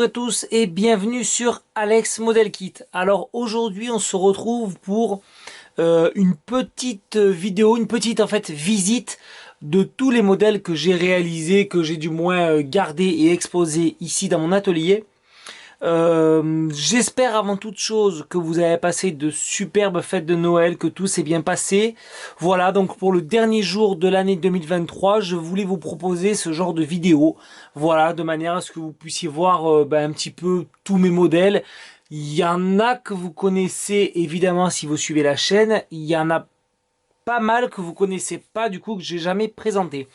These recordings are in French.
Bonjour à tous et bienvenue sur Alex Model Kit. Alors aujourd'hui on se retrouve pour une petite vidéo, une petite en fait visite de tous les modèles que j'ai réalisés, que j'ai du moins gardé et exposé ici dans mon atelier. J'espère avant toute chose que vous avez passé de superbes fêtes de Noël, que tout s'est bien passé. Voilà, donc pour le dernier jour de l'année 2023, je voulais vous proposer ce genre de vidéo. Voilà, de manière à ce que vous puissiez voir un petit peu tous mes modèles. Il y en a que vous connaissez évidemment si vous suivez la chaîne. Il y en a pas mal que vous connaissez pas, du coup, que j'ai jamais présenté.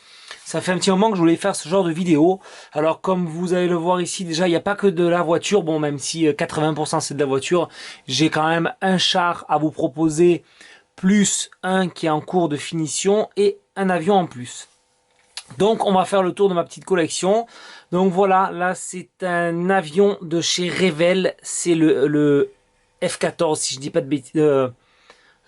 Ça fait un petit moment que je voulais faire ce genre de vidéo. Alors comme vous allez le voir ici, déjà il n'y a pas que de la voiture, bon même si 80% c'est de la voiture, j'ai quand même un char à vous proposer, plus un qui est en cours de finition et un avion en plus. Donc on va faire le tour de ma petite collection. Donc voilà, là c'est un avion de chez Revell, c'est le F14 si je dis pas de bêtises.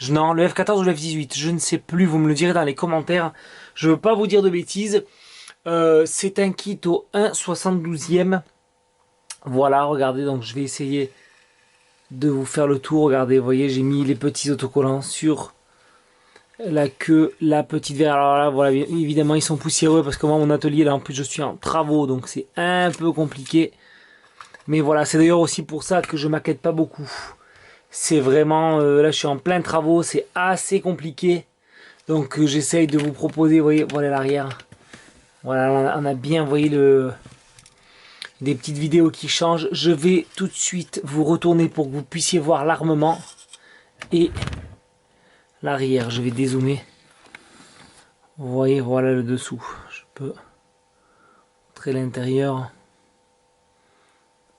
Non, le F14 ou le F18, je ne sais plus, vous me le direz dans les commentaires. Je veux pas vous dire de bêtises. C'est un kit au 1/72e. Voilà, regardez, donc je vais essayer de vous faire le tour. Regardez, vous voyez, j'ai mis les petits autocollants sur la queue, la petite verre. Alors là, voilà, évidemment, ils sont poussiéreux parce que moi, mon atelier, là, en plus, je suis en travaux, donc c'est un peu compliqué. Mais voilà, c'est d'ailleurs aussi pour ça que je maquette pas beaucoup. C'est vraiment, là, je suis en plein travaux, c'est assez compliqué. Donc, j'essaye de vous proposer, vous voyez, voilà l'arrière. Voilà, on a bien, vous voyez, des petites vidéos qui changent. Je vais tout de suite vous retourner pour que vous puissiez voir l'armement et l'arrière. Je vais dézoomer. Vous voyez, voilà le dessous. Je peux montrer l'intérieur.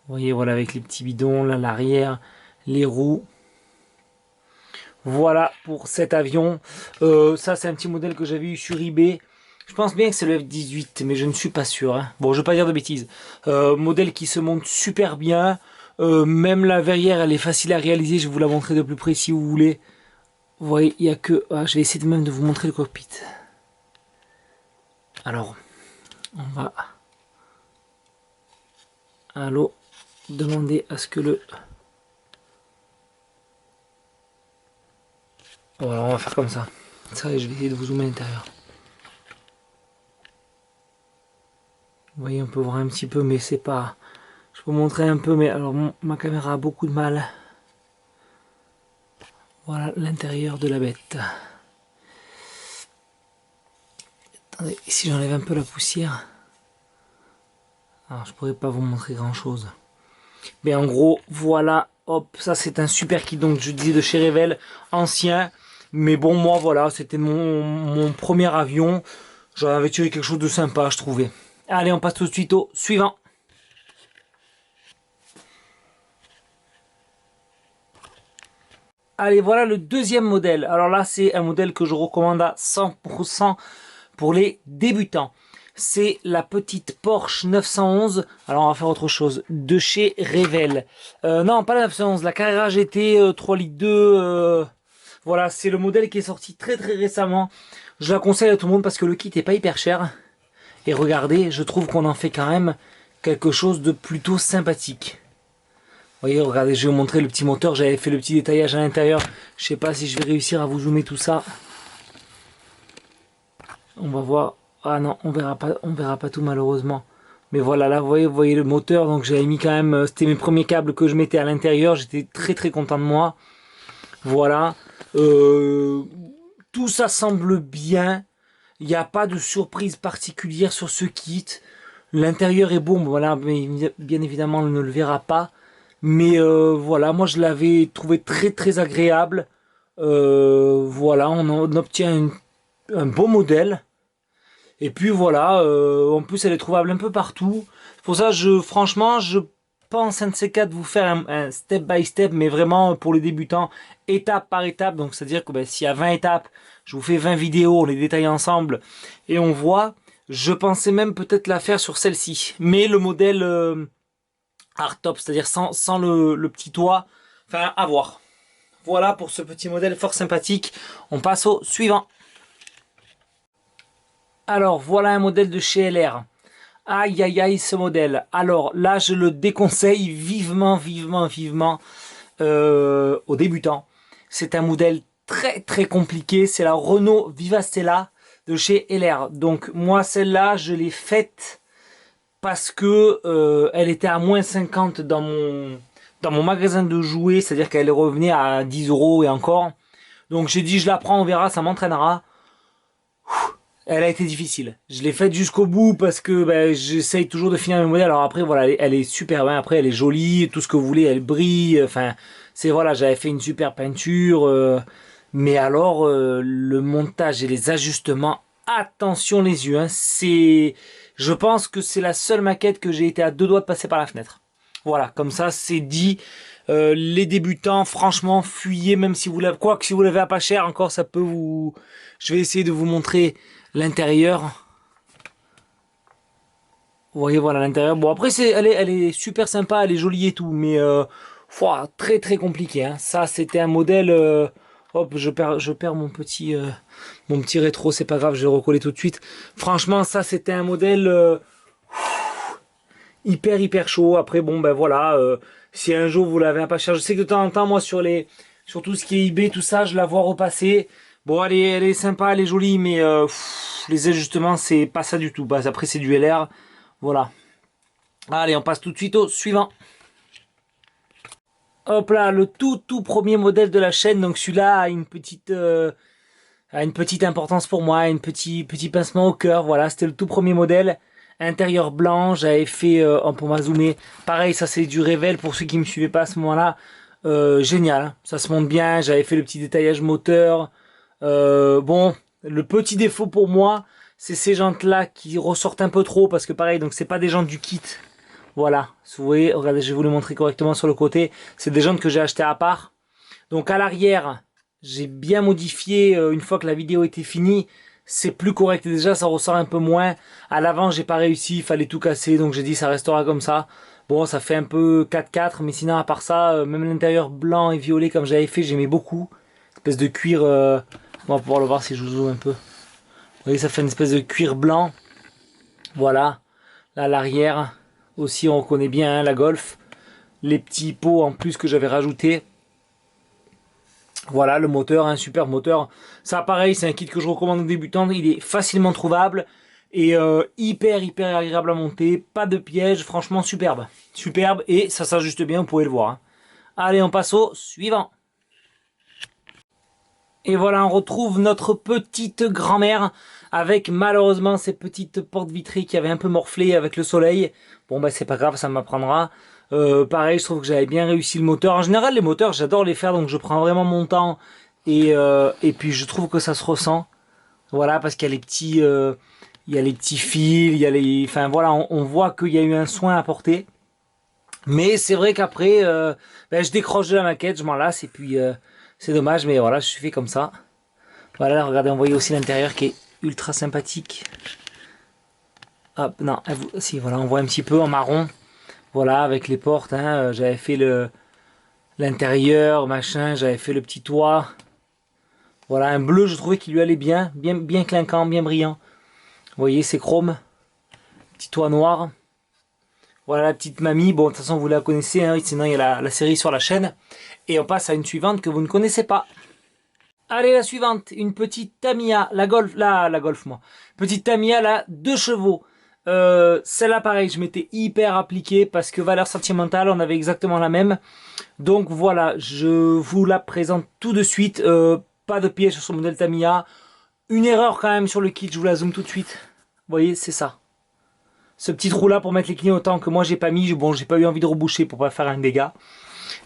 Vous voyez, voilà avec les petits bidons, là l'arrière, les roues. Voilà pour cet avion. Ça, c'est un petit modèle que j'avais eu sur eBay. Je pense bien que c'est le F18, mais je ne suis pas sûr. Hein. Bon, je ne veux pas dire de bêtises. Modèle qui se monte super bien. Même la verrière, elle est facile à réaliser. Je vais vous la montrer de plus près si vous voulez. Vous voyez, il n'y a que... Ah, je vais essayer même de vous montrer le cockpit. Alors, on va... Allô, demander à ce que le... Voilà, on va faire comme ça. Ça, je vais essayer de vous zoomer à l'intérieur. Vous voyez, on peut voir un petit peu, mais c'est pas... Je peux montrer un peu, mais alors ma caméra a beaucoup de mal. Voilà l'intérieur de la bête. Attendez, si j'enlève un peu la poussière... Alors, je pourrais pas vous montrer grand chose. Mais en gros, voilà, hop, ça c'est un super kit, donc je disais de chez Revell, ancien. Mais bon, moi voilà, c'était mon premier avion. J'en avais tiré quelque chose de sympa, je trouvais. Allez, on passe tout de suite au suivant. Allez, voilà le deuxième modèle. Alors là, c'est un modèle que je recommande à 100% pour les débutants. C'est la petite Porsche 911. Alors on va faire autre chose. De chez Revell. Non, pas la 911, la Carrera GT 3 litres 2. Voilà, c'est le modèle qui est sorti très récemment. Je la conseille à tout le monde parce que le kit est pas hyper cher. Et regardez, je trouve qu'on en fait quand même quelque chose de plutôt sympathique. Vous voyez, regardez, je vais vous montrer le petit moteur. J'avais fait le petit détaillage à l'intérieur. Je sais pas si je vais réussir à vous zoomer tout ça. On va voir. Ah non, on verra pas tout malheureusement. Mais voilà, là vous voyez le moteur. Donc j'avais mis quand même, c'était mes premiers câbles que je mettais à l'intérieur. J'étais très content de moi. Voilà. Tout ça semble bien. Il n'y a pas de surprise particulière sur ce kit. L'intérieur est bon, voilà, mais bien évidemment on ne le verra pas. Mais voilà, moi je l'avais trouvé très agréable. Voilà, on obtient un beau modèle. Et puis voilà, en plus elle est trouvable un peu partout. Pour ça, franchement, je pense un de ces quatre vous faire un step by step, mais vraiment pour les débutants, étape par étape. Donc c'est-à-dire que s'il y a 20 étapes, je vous fais 20 vidéos, on les détaille ensemble et on voit. Je pensais même peut-être la faire sur celle-ci. Mais le modèle hardtop, c'est-à-dire sans le petit toit, enfin à voir. Voilà pour ce petit modèle fort sympathique. On passe au suivant. Alors voilà un modèle de chez LR. Aïe aïe aïe ce modèle. Alors là je le déconseille vivement, vivement, vivement aux débutants. C'est un modèle très très compliqué. C'est la Renault Vivastella de chez LR. Donc moi celle-là je l'ai faite parce que elle était à moins 50 dans mon magasin de jouets. C'est-à-dire qu'elle revenait à 10 € et encore. Donc j'ai dit je la prends, on verra, ça m'entraînera. Elle a été difficile. Je l'ai faite jusqu'au bout parce que ben, j'essaye toujours de finir mes modèles. Alors après, voilà, elle est super bien. Après, elle est jolie, tout ce que vous voulez, elle brille. Enfin, c'est voilà, j'avais fait une super peinture. Mais alors, le montage et les ajustements, attention les yeux. Hein, je pense que c'est la seule maquette que j'ai été à 2 doigts de passer par la fenêtre. Voilà, comme ça, c'est dit. Les débutants, franchement, fuyez, même si vous l'avez, quoi que si vous l'avez à pas cher, encore, ça peut vous. Je vais essayer de vous montrer l'intérieur. Vous voyez, voilà l'intérieur. Bon, après, elle est super sympa, elle est jolie et tout, mais très très compliqué. Hein. Ça, c'était un modèle. Hop, je perds mon petit rétro, c'est pas grave, je vais le recoller tout de suite. Franchement, ça, c'était un modèle hyper hyper chaud. Après, bon, ben voilà. Si un jour vous l'avez à pas cher, je sais que de temps en temps, moi, sur tout ce qui est eBay, tout ça, je la vois repasser. Bon, elle est sympa, elle est jolie, mais les ajustements, c'est pas ça du tout. Bah, après, c'est du LR. Voilà. Allez, on passe tout de suite au suivant. Hop là, le tout premier modèle de la chaîne. Donc celui-là a une petite importance pour moi, petit pincement au cœur. Voilà, c'était le tout premier modèle. Intérieur blanc, j'avais fait, pour ma zoomer. Pareil, ça c'est du Rével pour ceux qui me suivaient pas à ce moment-là. Génial, hein. Ça se monte bien. J'avais fait le petit détaillage moteur. Bon, le petit défaut pour moi, c'est ces jantes-là qui ressortent un peu trop parce que pareil, donc c'est pas des jantes du kit. Voilà, vous voyez, regardez, je vais vous les montrer correctement sur le côté. C'est des jantes que j'ai achetées à part. Donc à l'arrière, j'ai bien modifié une fois que la vidéo était finie. C'est plus correct et déjà ça ressort un peu moins. À l'avant, j'ai pas réussi, il fallait tout casser, donc j'ai dit ça restera comme ça. Bon, ça fait un peu 4-4, mais sinon à part ça, même l'intérieur blanc et violet comme j'avais fait, j'aimais beaucoup. Espèce de cuir, on va pouvoir le voir si je vous zoome un peu. Vous voyez, ça fait une espèce de cuir blanc. Voilà, là à l'arrière aussi on reconnaît bien hein, la Golf. Les petits pots en plus que j'avais rajouté. Voilà le moteur, un super moteur. Ça pareil, c'est un kit que je recommande aux débutants. Il est facilement trouvable et hyper agréable à monter. Pas de piège, franchement superbe. Superbe et ça s'ajuste bien, vous pouvez le voir. Hein. Allez, on passe au suivant. Et voilà, on retrouve notre petite grand-mère avec malheureusement ces petites portes vitrées qui avaient un peu morflé avec le soleil. Bon bah c'est pas grave, ça m'apprendra. Pareil, je trouve que j'avais bien réussi le moteur. En général, les moteurs, j'adore les faire, donc je prends vraiment mon temps. Et puis je trouve que ça se ressent. Voilà, parce qu'il y a les petits, il y a les petits fils, il y a les, enfin voilà, on voit qu'il y a eu un soin apporté. Mais c'est vrai qu'après, ben, je décroche de la maquette, je m'en lasse et puis c'est dommage, mais voilà, je suis fait comme ça. Voilà, regardez, on voit aussi l'intérieur qui est ultra sympathique. Hop, non, si, voilà, on voit un petit peu en marron. Voilà, avec les portes, hein, j'avais fait l'intérieur, machin, j'avais fait le petit toit. Voilà, un bleu, je trouvais qu'il lui allait bien, bien clinquant, bien brillant. Vous voyez, c'est chrome. Petit toit noir. Voilà la petite mamie. Bon, de toute façon, vous la connaissez, hein, sinon il y a la série sur la chaîne. Et on passe à une suivante que vous ne connaissez pas. Allez, la suivante, une petite Tamiya, la Golf, moi. Petite Tamiya, là, 2 chevaux. Celle-là, pareil, je m'étais hyper appliqué parce que valeur sentimentale, on avait exactement la même. Donc voilà, je vous la présente tout de suite. Pas de piège sur ce modèle Tamiya. Une erreur quand même sur le kit, je vous la zoome tout de suite. Vous voyez, c'est ça. Ce petit trou là pour mettre les clignotants que moi j'ai pas mis. Bon, j'ai pas eu envie de reboucher pour pas faire un dégât.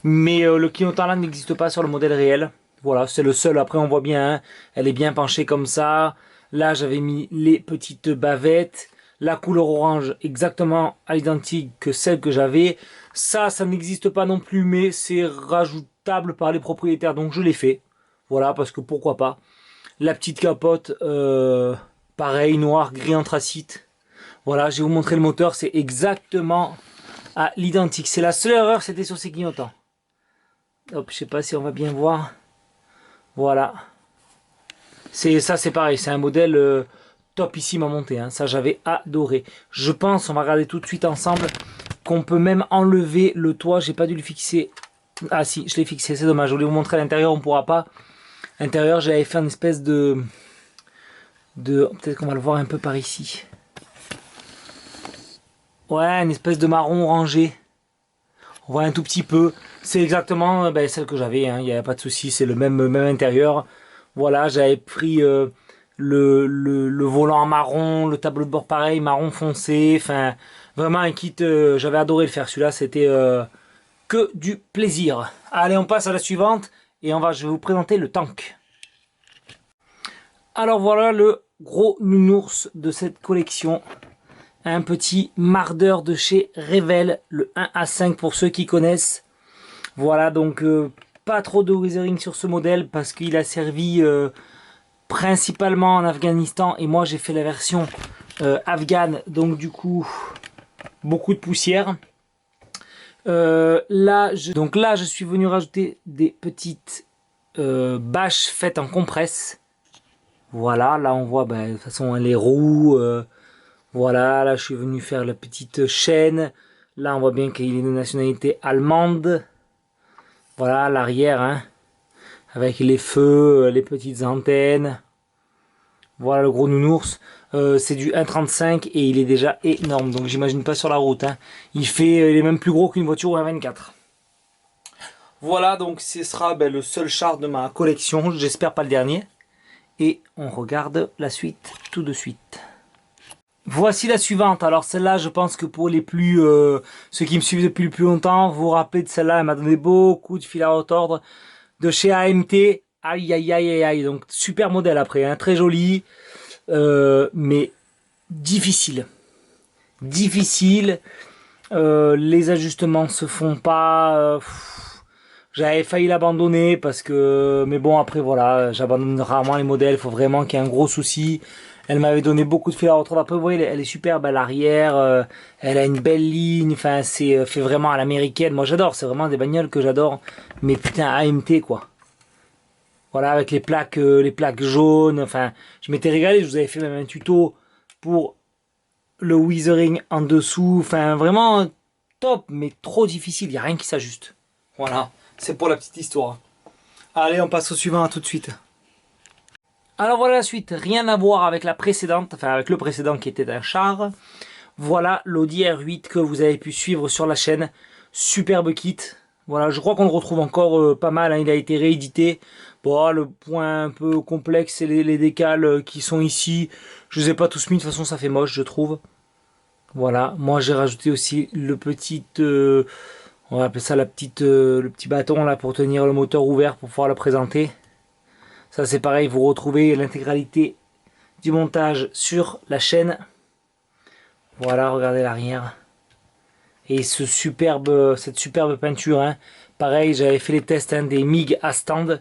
Mais le clignotant là n'existe pas sur le modèle réel. Voilà, c'est le seul. Après, on voit bien, hein, elle est bien penchée comme ça. Là, j'avais mis les petites bavettes. La couleur orange, exactement à l'identique que celle que j'avais. Ça n'existe pas non plus, mais c'est rajoutable par les propriétaires, donc je l'ai fait. Voilà, parce que pourquoi pas. La petite capote, pareil, noir, gris anthracite. Voilà, je vais vous montrer le moteur, c'est exactement à l'identique. C'est la seule erreur, c'était sur ces clignotants. Hop, je sais pas si on va bien voir. Voilà. Ça, c'est pareil, c'est un modèle topissime à monter, hein. Ça j'avais adoré. Je pense, on va regarder tout de suite ensemble, qu'on peut même enlever le toit. J'ai pas dû le fixer. Ah si, je l'ai fixé, c'est dommage. Je voulais vous montrer à l'intérieur, on pourra pas. À l'intérieur, j'avais fait une espèce de peut-être qu'on va le voir un peu par ici. Ouais, une espèce de marron orangé. On voit un tout petit peu. C'est exactement celle que j'avais, hein. Il n'y a pas de souci, c'est le même intérieur. Voilà, j'avais pris le volant en marron, le tableau de bord pareil, marron foncé. Enfin, vraiment un kit, j'avais adoré le faire. Celui-là, c'était que du plaisir. Allez, on passe à la suivante et je vais vous présenter le tank. Alors voilà le gros nounours de cette collection. Un petit mardeur de chez Revell, le 1A5 pour ceux qui connaissent. Voilà, donc pas trop de weathering sur ce modèle parce qu'il a servi principalement en Afghanistan et moi j'ai fait la version afghane, donc du coup beaucoup de poussière. Donc là je suis venu rajouter des petites bâches faites en compresse. Voilà, là on voit de toute façon les roues. Voilà, là je suis venu faire la petite chaîne. Là on voit bien qu'il est de nationalité allemande. Voilà l'arrière, hein, avec les feux, les petites antennes. Voilà le gros nounours. C'est du 1,35 et il est déjà énorme. Donc j'imagine pas sur la route, hein. Il est même plus gros qu'une voiture 1,24. Voilà, donc ce sera le seul char de ma collection. J'espère pas le dernier. Et on regarde la suite tout de suite. Voici la suivante. Alors celle-là, je pense que pour ceux qui me suivent depuis le plus longtemps, vous vous rappelez de celle-là, elle m'a donné beaucoup de fil à retordre. De chez AMT. Aïe aïe aïe aïe aïe. Donc super modèle après, hein, très joli. Mais difficile. Difficile. Les ajustements se font pas. J'avais failli l'abandonner parce que... Mais bon, après voilà, j'abandonne rarement les modèles. Il faut vraiment qu'il y ait un gros souci. Elle m'avait donné beaucoup de fil à retordre. Après, vous voyez, elle est superbe à l'arrière. Elle a une belle ligne. Enfin, c'est fait vraiment à l'américaine. Moi, j'adore. C'est vraiment des bagnoles que j'adore. Mais putain, AMT, quoi. Voilà, avec les plaques jaunes. Enfin, je m'étais régalé. Je vous avais fait même un tuto pour le weathering en dessous. Enfin, vraiment top, mais trop difficile. Il n'y a rien qui s'ajuste. Voilà, c'est pour la petite histoire. Allez, on passe au suivant, à tout de suite. Alors voilà la suite, rien à voir avec la précédente, enfin avec le précédent qui était un char. Voilà l'Audi R8 que vous avez pu suivre sur la chaîne. Superbe kit. Voilà, je crois qu'on le retrouve encore pas mal, hein. Il a été réédité. Bon, le point un peu complexe, c'est les décals qui sont ici. Je ne les ai pas tous mis, de toute façon ça fait moche, je trouve. Voilà, moi j'ai rajouté aussi le petit... on va appeler ça le petit bâton là pour tenir le moteur ouvert pour pouvoir le présenter. Ça c'est pareil, vous retrouvez l'intégralité du montage sur la chaîne. Voilà, regardez l'arrière. Et cette superbe peinture, hein. Pareil, j'avais fait les tests, hein, des MIG à stand.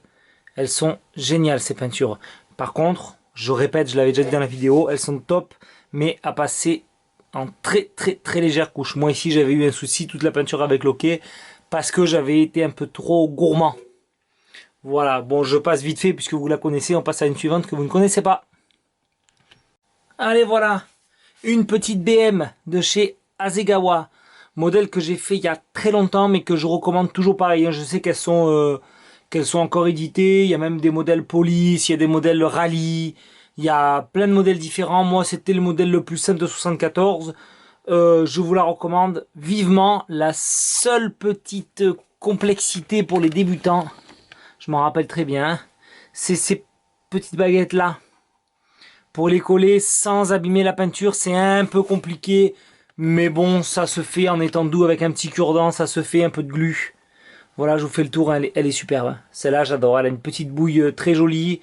Elles sont géniales ces peintures. Par contre, je répète, je l'avais déjà dit dans la vidéo, elles sont top, mais à passer en très légère couche. Moi ici j'avais eu un souci, toute la peinture avec loquet, parce que j'avais été un peu trop gourmand. Voilà, bon je passe vite fait puisque vous la connaissez, on passe à une suivante que vous ne connaissez pas. Allez voilà, une petite BM de chez Hasegawa, modèle que j'ai fait il y a très longtemps mais que je recommande toujours pareil, hein. Je sais qu'elles sont encore éditées, il y a même des modèles police, il y a des modèles rallye, il y a plein de modèles différents. Moi c'était le modèle le plus simple de 74. Je vous la recommande vivement. La seule petite complexité pour les débutants, je m'en rappelle très bien, c'est ces petites baguettes là. Pour les coller sans abîmer la peinture, c'est un peu compliqué. Mais bon, ça se fait en étant doux avec un petit cure-dent, ça se fait un peu de glu. Voilà, je vous fais le tour, elle est superbe. Celle-là, j'adore. Elle a une petite bouille très jolie,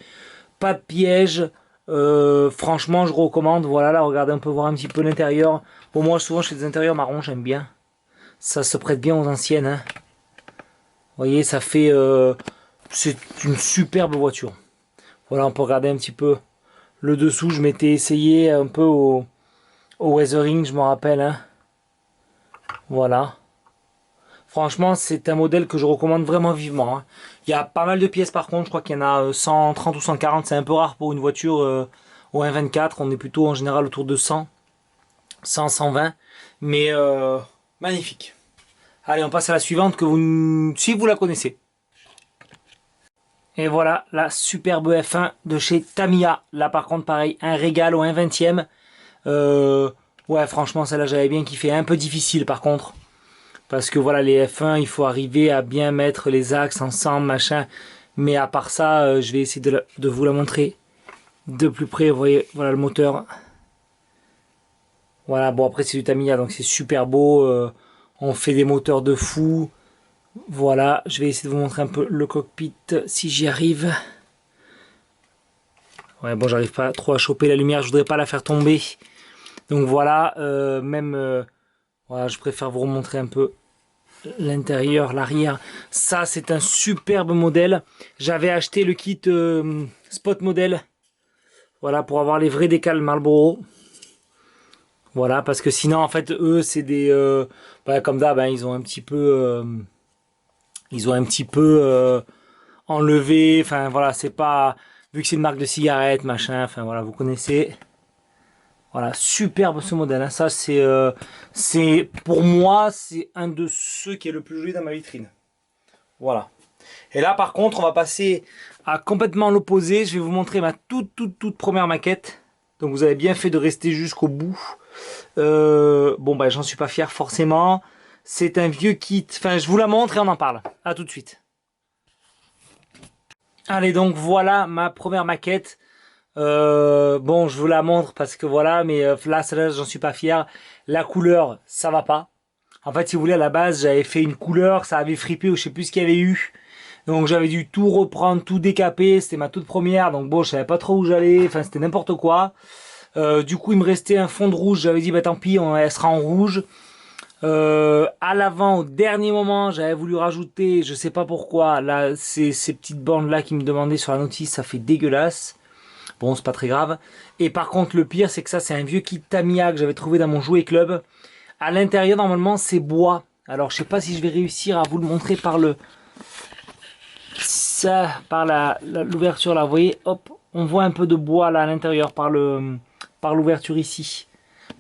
pas de piège. Franchement, je recommande. Voilà, là, regardez, on peut voir un petit peu l'intérieur. Bon, moi, souvent, je fais des intérieurs marrons, j'aime bien. Ça se prête bien aux anciennes, hein. Vous voyez, ça fait... c'est une superbe voiture. Voilà, on peut regarder un petit peu le dessous. Je m'étais essayé un peu au weathering, je me rappelle, hein. Voilà. Franchement, c'est un modèle que je recommande vraiment vivement, hein. Il y a pas mal de pièces par contre, je crois qu'il y en a 130 ou 140, c'est un peu rare pour une voiture au 1.24, on est plutôt en général autour de 100, 120, mais magnifique. Allez, on passe à la suivante si vous la connaissez. Et voilà la superbe F1 de chez Tamiya. Là par contre pareil, un régal au 1/20. Ouais, franchement celle-là j'avais bien kiffé. Un peu difficile par contre. Parce que voilà, les F1, il faut arriver à bien mettre les axes ensemble, machin. Mais à part ça, je vais essayer de vous la montrer de plus près. Vous voyez, voilà le moteur. Voilà, bon après c'est du Tamiya, donc c'est super beau. On fait des moteurs de fou. Voilà, je vais essayer de vous montrer un peu le cockpit si j'y arrive. Ouais, bon, j'arrive pas trop à choper la lumière, je voudrais pas la faire tomber. Donc voilà, voilà, je préfère vous remontrer un peu l'intérieur, l'arrière. Ça, c'est un superbe modèle. J'avais acheté le kit Spot Model. Voilà, pour avoir les vrais décals Marlboro. Voilà, parce que sinon, en fait, eux, c'est des... bah, comme d'hab, hein, ils ont un petit peu... enlevé, enfin voilà, c'est pas, vu que c'est une marque de cigarettes, machin, enfin voilà, vous connaissez. Voilà, superbe ce modèle, hein. Ça c'est, pour moi, c'est un de ceux qui est le plus joli dans ma vitrine. Voilà. Et là par contre, on va passer à complètement l'opposé. Je vais vous montrer ma toute première maquette. Donc vous avez bien fait de rester jusqu'au bout. Bon bah j'en suis pas fier forcément. C'est un vieux kit, enfin je vous la montre et on en parle. À tout de suite. Allez, donc voilà ma première maquette. Bon, je vous la montre parce que voilà, mais là, celle-là, j'en suis pas fier. La couleur, ça va pas. En fait, si vous voulez, à la base, j'avais fait une couleur, ça avait fripé ou je sais plus ce qu'il y avait eu. Donc j'avais dû tout reprendre, tout décaper. C'était ma toute première, donc bon, je savais pas trop où j'allais. Enfin, c'était n'importe quoi. Du coup, il me restait un fond de rouge. J'avais dit, bah tant pis, elle sera en rouge. À l'avant, au dernier moment, j'avais voulu rajouter, je sais pas pourquoi, là, ces petites bandes là qui me demandaient sur la notice, ça fait dégueulasse. Bon, c'est pas très grave. Et par contre, le pire, c'est que ça, c'est un vieux kit Tamiya que j'avais trouvé dans mon jouet club. À l'intérieur, normalement, c'est bois. Alors, je sais pas si je vais réussir à vous le montrer par l'ouverture là. Vous voyez, hop, on voit un peu de bois là à l'intérieur par l'ouverture ici.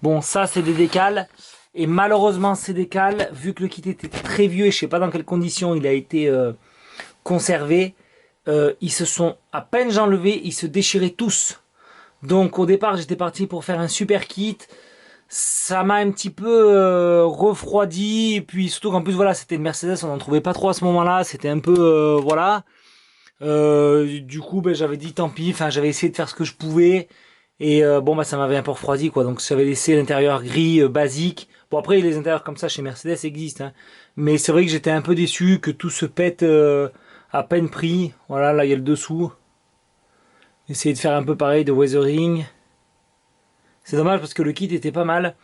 Bon, ça, c'est des décals. Et malheureusement, ces décals, vu que le kit était très vieux et je sais pas dans quelles conditions il a été conservé, ils se sont, à peine j'enlevais, ils se déchiraient tous. Donc au départ, j'étais parti pour faire un super kit. Ça m'a un petit peu refroidi. Et puis surtout qu'en plus, voilà, c'était une Mercedes, on n'en trouvait pas trop à ce moment-là. C'était un peu, voilà. Du coup, ben, j'avais dit tant pis. Enfin, j'avais essayé de faire ce que je pouvais. Et bon, bah, ça m'avait un peu refroidi, quoi. Donc j'avais laissé l'intérieur gris basique. Bon, après, les intérieurs comme ça chez Mercedes existent, hein. Mais c'est vrai que j'étais un peu déçu que tout se pète à peine pris. Voilà, là, il y a le dessous. Essayer de faire un peu pareil de weathering. C'est dommage parce que le kit était pas mal.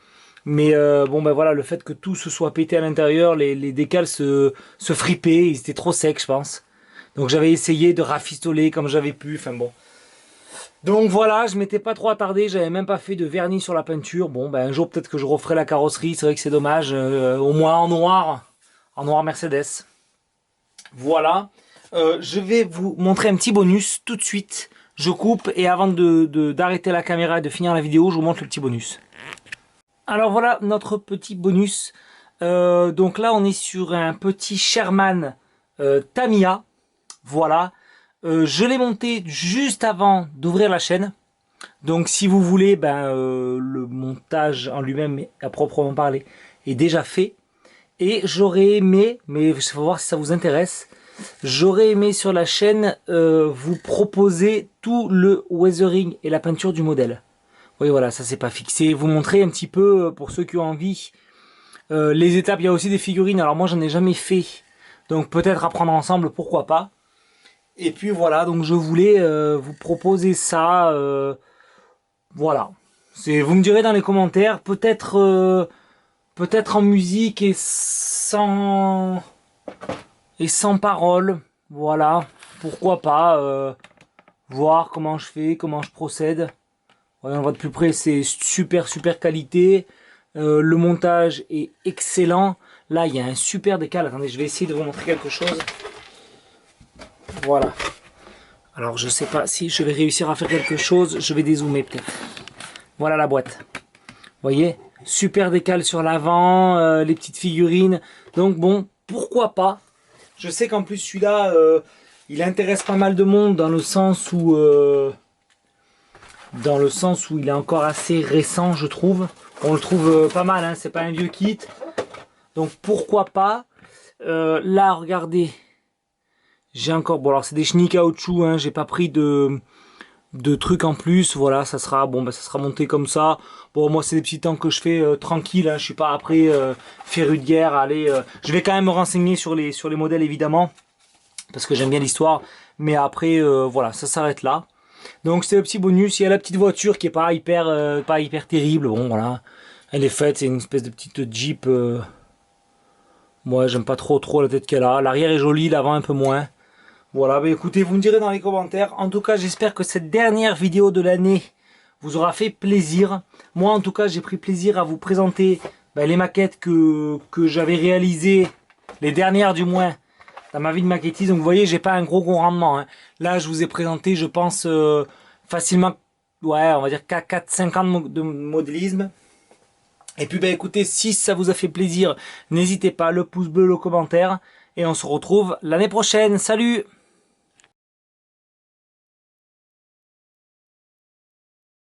Mais bon, ben voilà, le fait que tout se soit pété à l'intérieur, les décals se fripaient. Ils étaient trop secs, je pense. Donc j'avais essayé de rafistoler comme j'avais pu. Enfin bon. Donc voilà, je m'étais pas trop attardé, j'avais même pas fait de vernis sur la peinture. Bon, ben un jour peut-être que je referai la carrosserie, c'est vrai que c'est dommage. Au moins en noir Mercedes. Voilà, je vais vous montrer un petit bonus tout de suite. Je coupe et avant d'arrêter la caméra et de finir la vidéo, je vous montre le petit bonus. Alors voilà notre petit bonus. Donc là on est sur un petit Sherman Tamiya. Voilà. Je l'ai monté juste avant d'ouvrir la chaîne. Donc si vous voulez, ben, le montage en lui-même, à proprement parler, est déjà fait. Et j'aurais aimé, mais il faut voir si ça vous intéresse, j'aurais aimé sur la chaîne vous proposer tout le weathering et la peinture du modèle. Oui voilà, ça c'est pas fixé. Vous montrer un petit peu, pour ceux qui ont envie, les étapes. Il y a aussi des figurines, alors moi j'en ai jamais fait. Donc peut-être à prendre ensemble, pourquoi pas. Et puis voilà, donc je voulais vous proposer ça. Voilà. Vous me direz dans les commentaires, peut-être en musique et sans parole. Voilà. Pourquoi pas voir comment je fais, comment je procède. Voilà, on voit de plus près, c'est super qualité. Le montage est excellent. Là, il y a un super décal. Attendez, je vais essayer de vous montrer quelque chose. Voilà. Alors je sais pas si je vais réussir à faire quelque chose, je vais dézoomer peut-être. Voilà la boîte. Vous voyez, super décal sur l'avant, les petites figurines. Donc bon, pourquoi pas. Je sais qu'en plus celui-là, il intéresse pas mal de monde dans le sens où il est encore assez récent, je trouve. On le trouve pas mal, hein, c'est pas un vieux kit. Donc pourquoi pas. Là, regardez. J'ai encore... Bon, alors c'est des chenilles caoutchouc, hein, j'ai pas pris de trucs en plus. Voilà, ça sera bon, ça sera monté comme ça. Bon, moi, c'est des petits temps que je fais tranquille. Hein, je suis pas après féru de guerre. Allez, je vais quand même me renseigner sur les modèles, évidemment. Parce que j'aime bien l'histoire. Mais après, voilà, ça s'arrête là. Donc c'est le petit bonus. Il y a la petite voiture qui est pas hyper terrible. Bon voilà, elle est faite, c'est une espèce de petite Jeep. Moi j'aime pas trop la tête qu'elle a. L'arrière est joli, l'avant un peu moins. Voilà, bah écoutez, vous me direz dans les commentaires. En tout cas, j'espère que cette dernière vidéo de l'année vous aura fait plaisir. Moi en tout cas, j'ai pris plaisir à vous présenter les maquettes que j'avais réalisées, les dernières du moins, dans ma vie de maquettiste. Donc vous voyez, j'ai pas un gros rendement. Hein. Là, je vous ai présenté, je pense, facilement, ouais, on va dire 4-5 ans de modélisme. Et puis, écoutez, si ça vous a fait plaisir, n'hésitez pas, le pouce bleu, le commentaire. Et on se retrouve l'année prochaine. Salut!